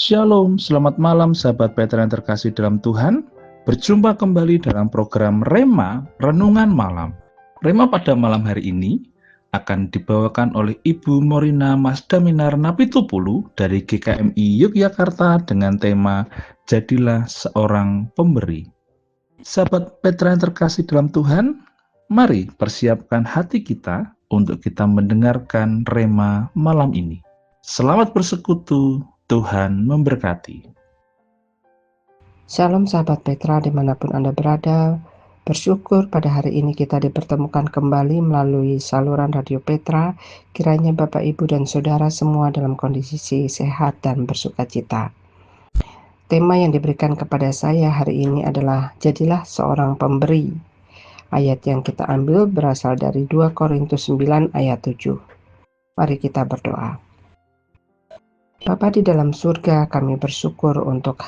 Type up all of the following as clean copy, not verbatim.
Shalom, selamat malam sahabat Petra yang terkasih dalam Tuhan. Berjumpa kembali dalam program Rema, Renungan Malam. Rema pada malam hari ini akan dibawakan oleh Ibu Morina Masdaminar Napitupulu dari GKMI Yogyakarta dengan tema Jadilah Seorang Pemberi. Sahabat Petra yang terkasih dalam Tuhan, mari persiapkan hati kita untuk kita mendengarkan Rema malam ini. Selamat bersekutu, Tuhan memberkati. Shalom sahabat Petra dimanapun Anda berada. Bersyukur pada hari ini kita dipertemukan kembali melalui saluran Radio Petra. Kiranya Bapak, Ibu, dan Saudara semua dalam kondisi sehat dan bersukacita. Tema yang diberikan kepada saya hari ini adalah Jadilah Seorang Pemberi. Ayat yang kita ambil berasal dari 2 Korintus 9 ayat 7. Mari kita berdoa. Bapa di dalam surga, kami bersyukur untuk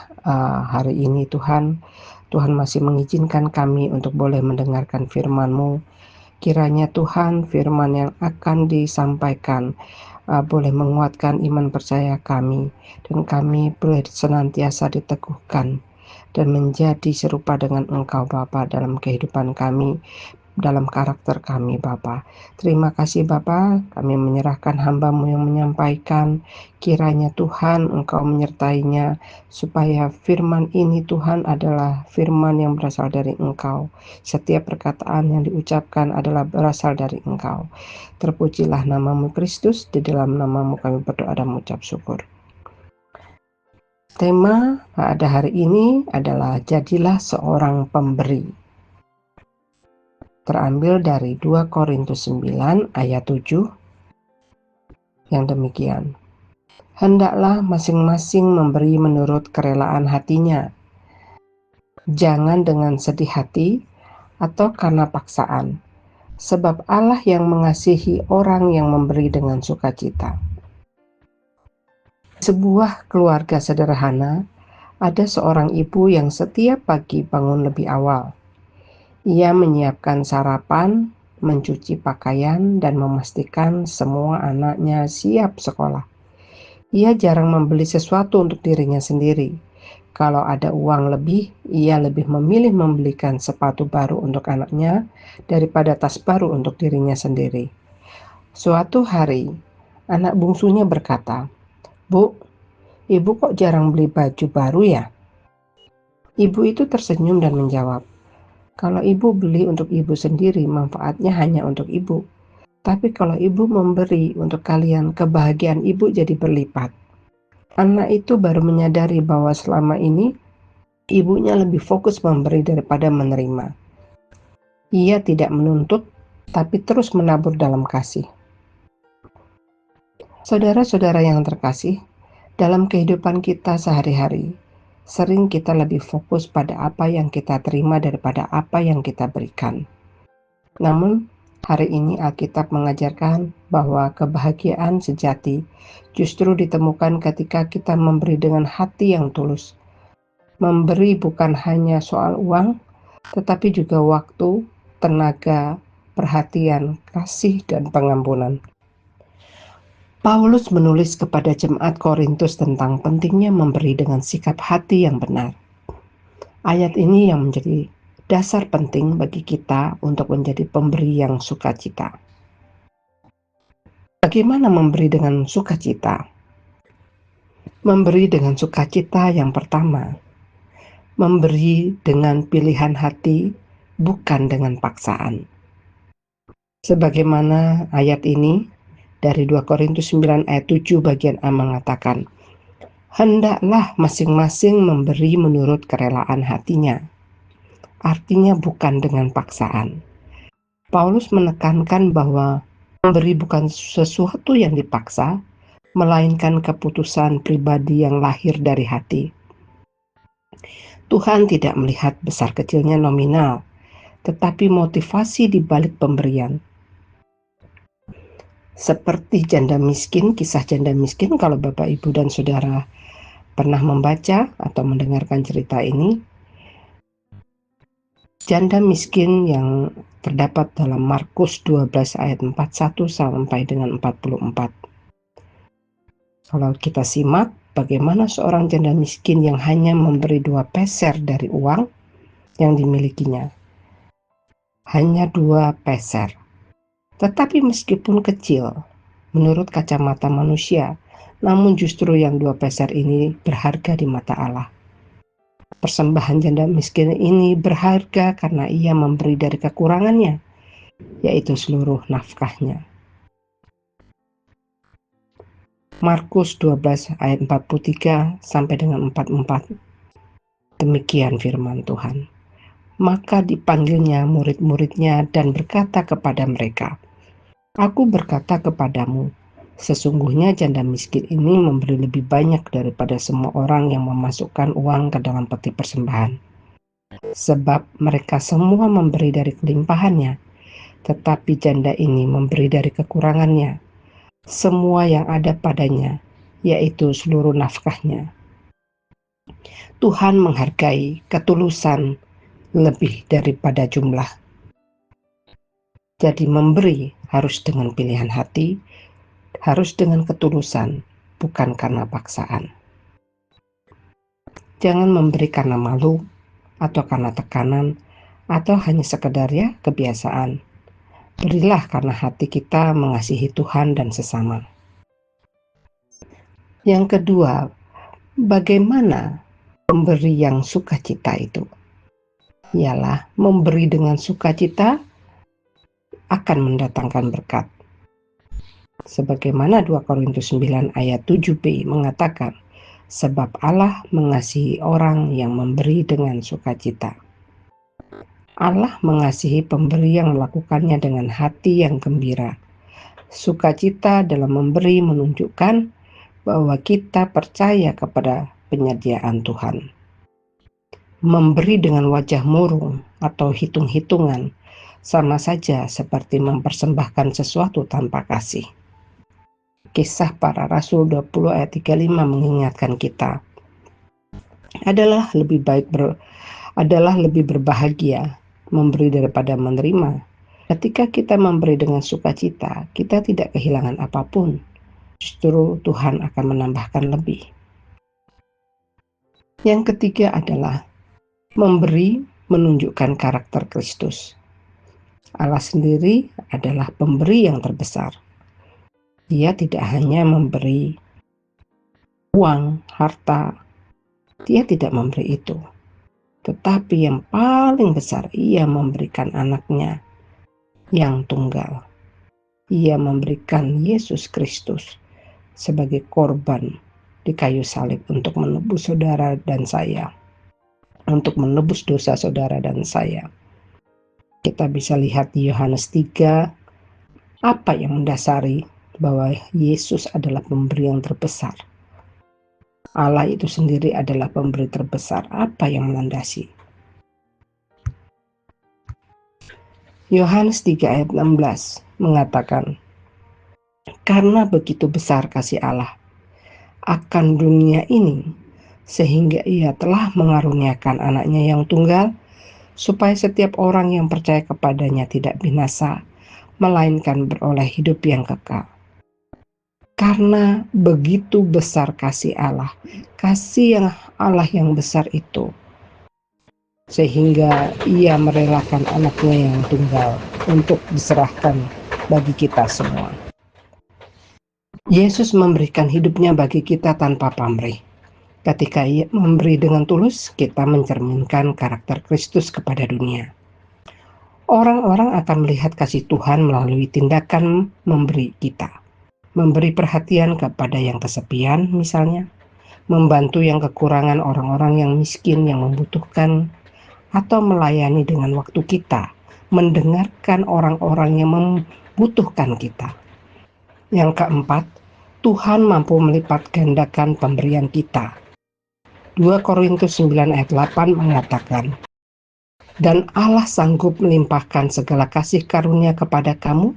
hari ini Tuhan. Tuhan masih mengizinkan kami untuk boleh mendengarkan firman-Mu. Kiranya Tuhan firman yang akan disampaikan boleh menguatkan iman percaya kami, dan kami boleh senantiasa diteguhkan dan menjadi serupa dengan Engkau Bapa dalam kehidupan kami, dalam karakter kami Bapa. Terima kasih Bapa, kami menyerahkan hamba-Mu yang menyampaikan. Kiranya Tuhan Engkau menyertainya, supaya firman ini Tuhan adalah firman yang berasal dari Engkau. Setiap perkataan yang diucapkan adalah berasal dari Engkau. Terpujilah nama-Mu Kristus, di dalam nama-Mu kami berdoa dan mengucap syukur. Tema pada hari ini adalah Jadilah Seorang Pemberi. Terambil dari 2 Korintus 9 ayat 7 yang demikian. Hendaklah masing-masing memberi menurut kerelaan hatinya, jangan dengan sedih hati atau karena paksaan, sebab Allah yang mengasihi orang yang memberi dengan sukacita. Sebuah keluarga sederhana, ada seorang ibu yang setiap pagi bangun lebih awal. Ia menyiapkan sarapan, mencuci pakaian, dan memastikan semua anaknya siap sekolah. Ia jarang membeli sesuatu untuk dirinya sendiri. Kalau ada uang lebih, ia lebih memilih membelikan sepatu baru untuk anaknya daripada tas baru untuk dirinya sendiri. Suatu hari, anak bungsunya berkata, "Bu, Ibu kok jarang beli baju baru ya?" Ibu itu tersenyum dan menjawab, "Kalau ibu beli untuk ibu sendiri, manfaatnya hanya untuk ibu. Tapi kalau ibu memberi untuk kalian, kebahagiaan ibu jadi berlipat." Anak itu baru menyadari bahwa selama ini ibunya lebih fokus memberi daripada menerima. Ia tidak menuntut, tapi terus menabur dalam kasih. Saudara-saudara yang terkasih, dalam kehidupan kita sehari-hari, sering kita lebih fokus pada apa yang kita terima daripada apa yang kita berikan. Namun, hari ini Alkitab mengajarkan bahwa kebahagiaan sejati justru ditemukan ketika kita memberi dengan hati yang tulus. Memberi bukan hanya soal uang, tetapi juga waktu, tenaga, perhatian, kasih, dan pengampunan. Paulus menulis kepada jemaat Korintus tentang pentingnya memberi dengan sikap hati yang benar. Ayat ini yang menjadi dasar penting bagi kita untuk menjadi pemberi yang sukacita. Bagaimana memberi dengan sukacita? Memberi dengan sukacita yang pertama, memberi dengan pilihan hati, bukan dengan paksaan. Sebagaimana ayat ini dari 2 Korintus 9 ayat 7 bagian A mengatakan, hendaklah masing-masing memberi menurut kerelaan hatinya. Artinya bukan dengan paksaan. Paulus menekankan bahwa memberi bukan sesuatu yang dipaksa, melainkan keputusan pribadi yang lahir dari hati. Tuhan tidak melihat besar kecilnya nominal, tetapi motivasi di balik pemberian. Seperti janda miskin, kisah janda miskin, kalau Bapak, Ibu, dan Saudara pernah membaca atau mendengarkan cerita ini, janda miskin yang terdapat dalam Markus 12 ayat 41 sampai dengan 44. Kalau kita simak, bagaimana seorang janda miskin yang hanya memberi 2 peser dari uang yang dimilikinya. Hanya 2 peser. Tetapi meskipun kecil, menurut kacamata manusia, namun justru yang 2 peser ini berharga di mata Allah. Persembahan janda miskin ini berharga karena ia memberi dari kekurangannya, yaitu seluruh nafkahnya. Markus 12 ayat 43 sampai dengan 44. Demikian firman Tuhan. Maka dipanggilnya murid-muridnya dan berkata kepada mereka, "Aku berkata kepadamu, sesungguhnya janda miskin ini memberi lebih banyak daripada semua orang yang memasukkan uang ke dalam peti persembahan. Sebab mereka semua memberi dari kelimpahannya, tetapi janda ini memberi dari kekurangannya, semua yang ada padanya, yaitu seluruh nafkahnya." Tuhan menghargai ketulusan lebih daripada jumlah. Jadi memberi harus dengan pilihan hati, harus dengan ketulusan, bukan karena paksaan. Jangan memberi karena malu, atau karena tekanan, atau hanya sekedar ya kebiasaan. Berilah karena hati kita mengasihi Tuhan dan sesama. Yang kedua, bagaimana pemberi yang sukacita itu? Ialah memberi dengan sukacita akan mendatangkan berkat. Sebagaimana 2 Korintus 9 ayat 7b mengatakan, sebab Allah mengasihi orang yang memberi dengan sukacita. Allah mengasihi pemberi yang melakukannya dengan hati yang gembira. Sukacita dalam memberi menunjukkan bahwa kita percaya kepada penyediaan Tuhan. Memberi dengan wajah murung atau hitung-hitungan sama saja seperti mempersembahkan sesuatu tanpa kasih. Kisah Para Rasul 20 ayat 35 mengingatkan kita, adalah lebih berbahagia memberi daripada menerima. Ketika kita memberi dengan sukacita, kita tidak kehilangan apapun. Justru Tuhan akan menambahkan lebih. Yang ketiga adalah memberi menunjukkan karakter Kristus. Allah sendiri adalah pemberi yang terbesar. Dia tidak hanya memberi uang, harta, dia tidak memberi itu. Tetapi yang paling besar, ia memberikan anaknya yang tunggal. Ia memberikan Yesus Kristus sebagai korban di kayu salib untuk menebus saudara dan saya. Untuk menebus dosa saudara dan saya. Kita bisa lihat di Yohanes 3, apa yang mendasari bahwa Yesus adalah pemberi yang terbesar. Allah itu sendiri adalah pemberi terbesar. Apa yang melandasi? Yohanes 3 ayat 16 mengatakan, karena begitu besar kasih Allah akan dunia ini, sehingga ia telah mengaruniakan anaknya yang tunggal, supaya setiap orang yang percaya kepadanya tidak binasa, melainkan beroleh hidup yang kekal. Karena begitu besar kasih Allah, kasih yang Allah yang besar itu, sehingga ia merelakan anaknya yang tunggal untuk diserahkan bagi kita semua. Yesus memberikan hidupnya bagi kita tanpa pamrih. Ketika ia memberi dengan tulus, kita mencerminkan karakter Kristus kepada dunia. Orang-orang akan melihat kasih Tuhan melalui tindakan memberi kita. Memberi perhatian kepada yang kesepian misalnya, membantu yang kekurangan orang-orang yang miskin yang membutuhkan, atau melayani dengan waktu kita, mendengarkan orang-orang yang membutuhkan kita. Yang keempat, Tuhan mampu melipat gandakan pemberian kita. 2 Korintus 9 ayat 8 mengatakan, dan Allah sanggup melimpahkan segala kasih karunia kepada kamu,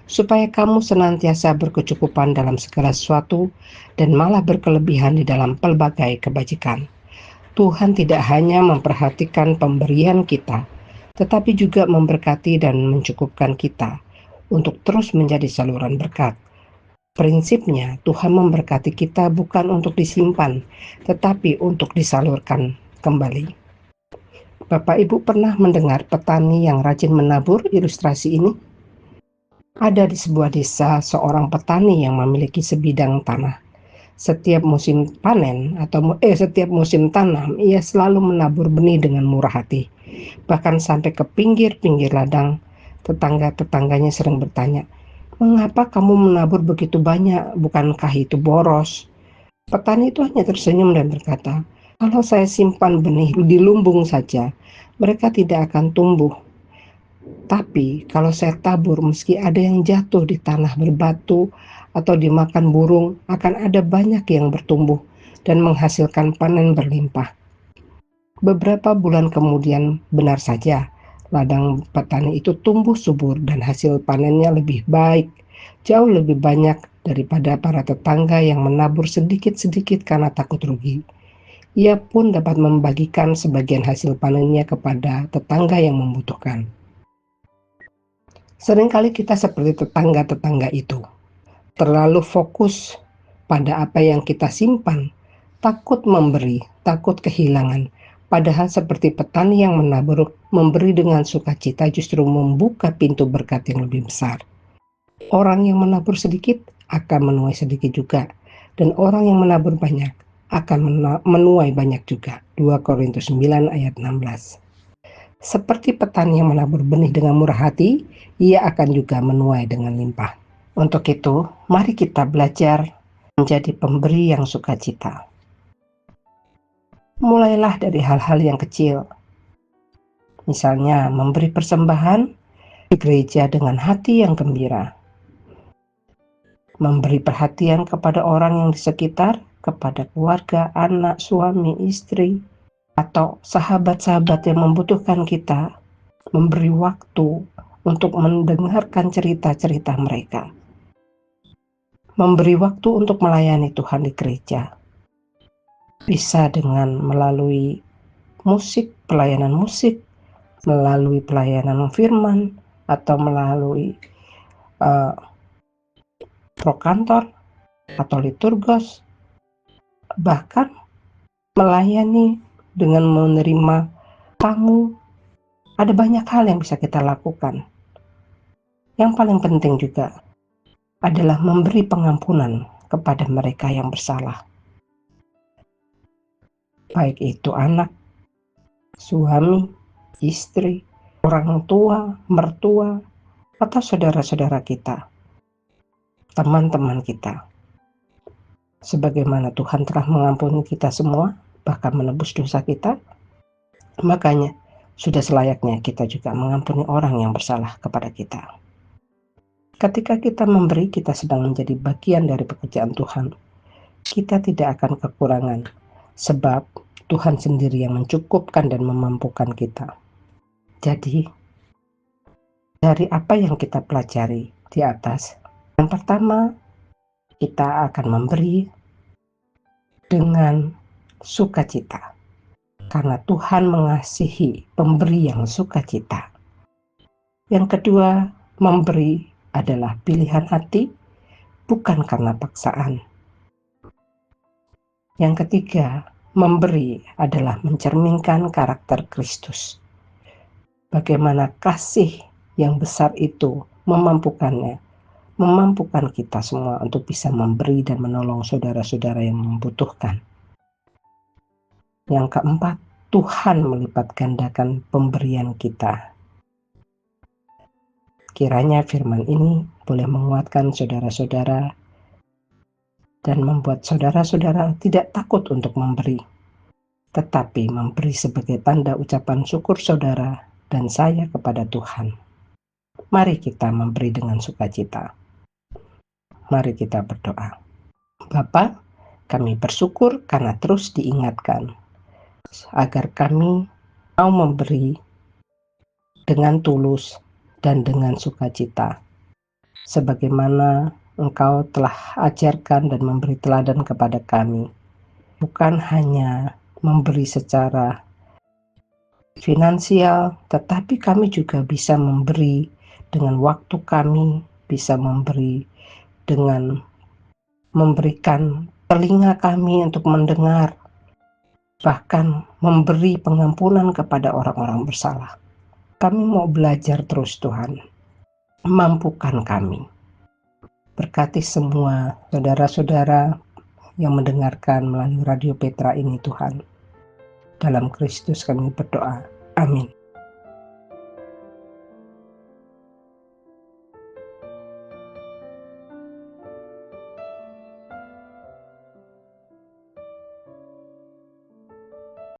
supaya kamu senantiasa berkecukupan dalam segala sesuatu dan malah berkelebihan di dalam pelbagai kebajikan. Tuhan tidak hanya memperhatikan pemberian kita, tetapi juga memberkati dan mencukupkan kita untuk terus menjadi saluran berkat Prinsipnya, Tuhan memberkati kita bukan untuk disimpan, tetapi untuk disalurkan kembali. Bapak Ibu pernah mendengar petani yang rajin menabur? Ilustrasi ini ada di sebuah desa seorang petani yang memiliki sebidang tanah. Setiap musim panen setiap musim tanam, ia selalu menabur benih dengan murah hati. Bahkan sampai ke pinggir-pinggir ladang, tetangga-tetangganya sering bertanya, "Mengapa kamu menabur begitu banyak? Bukankah itu boros?" Petani itu hanya tersenyum dan berkata, "Kalau saya simpan benih di lumbung saja, mereka tidak akan tumbuh. Tapi kalau saya tabur, meski ada yang jatuh di tanah berbatu atau dimakan burung, akan ada banyak yang bertumbuh dan menghasilkan panen berlimpah." Beberapa bulan kemudian, benar saja, ladang petani itu tumbuh subur dan hasil panennya lebih baik, jauh lebih banyak daripada para tetangga yang menabur sedikit-sedikit karena takut rugi. Ia pun dapat membagikan sebagian hasil panennya kepada tetangga yang membutuhkan. Seringkali kita seperti tetangga-tetangga itu, terlalu fokus pada apa yang kita simpan, takut memberi, takut kehilangan. Padahal seperti petani yang menabur, memberi dengan sukacita justru membuka pintu berkat yang lebih besar. Orang yang menabur sedikit akan menuai sedikit juga, dan orang yang menabur banyak akan menuai banyak juga. 2 Korintus 9 ayat 16. Seperti petani yang menabur benih dengan murah hati, ia akan juga menuai dengan limpah. Untuk itu, mari kita belajar menjadi pemberi yang sukacita. Mulailah dari hal-hal yang kecil. Misalnya, memberi persembahan di gereja dengan hati yang gembira. Memberi perhatian kepada orang yang di sekitar, kepada keluarga, anak, suami, istri, atau sahabat-sahabat yang membutuhkan kita. Memberi waktu untuk mendengarkan cerita-cerita mereka. Memberi waktu untuk melayani Tuhan di gereja. Bisa dengan melalui musik, pelayanan musik, melalui pelayanan firman, atau melalui prokantor atau liturgos, bahkan melayani dengan menerima tamu. Ada banyak hal yang bisa kita lakukan. Yang paling penting juga adalah memberi pengampunan kepada mereka yang bersalah. Baik itu anak, suami, istri, orang tua, mertua, atau saudara-saudara kita, teman-teman kita. Sebagaimana Tuhan telah mengampuni kita semua, bahkan menebus dosa kita, makanya sudah selayaknya kita juga mengampuni orang yang bersalah kepada kita. Ketika kita memberi, kita sedang menjadi bagian dari pekerjaan Tuhan. Kita tidak akan kekurangan, sebab Tuhan sendiri yang mencukupkan dan memampukan kita. Jadi, dari apa yang kita pelajari di atas, yang pertama, kita akan memberi dengan sukacita, karena Tuhan mengasihi pemberi yang sukacita. Yang kedua, memberi adalah pilihan hati, bukan karena paksaan. Yang ketiga, memberi adalah mencerminkan karakter Kristus. Bagaimana kasih yang besar itu memampukan kita semua untuk bisa memberi dan menolong saudara-saudara yang membutuhkan. Yang keempat, Tuhan melipat gandakan pemberian kita. Kiranya firman ini boleh menguatkan saudara-saudara dan membuat saudara-saudara tidak takut untuk memberi, tetapi memberi sebagai tanda ucapan syukur saudara dan saya kepada Tuhan. Mari kita memberi dengan sukacita. Mari kita berdoa. Bapa, kami bersyukur karena terus diingatkan agar kami mau memberi dengan tulus dan dengan sukacita, sebagaimana Engkau telah ajarkan dan memberi teladan kepada kami. Bukan hanya memberi secara finansial, tetapi kami juga bisa memberi dengan waktu kami, bisa memberi dengan memberikan telinga kami untuk mendengar, bahkan memberi pengampunan kepada orang-orang bersalah. Kami mau belajar terus Tuhan, mampukan kami. Berkati semua saudara-saudara yang mendengarkan melalui Radio Petra ini Tuhan. Dalam Kristus kami berdoa. Amin.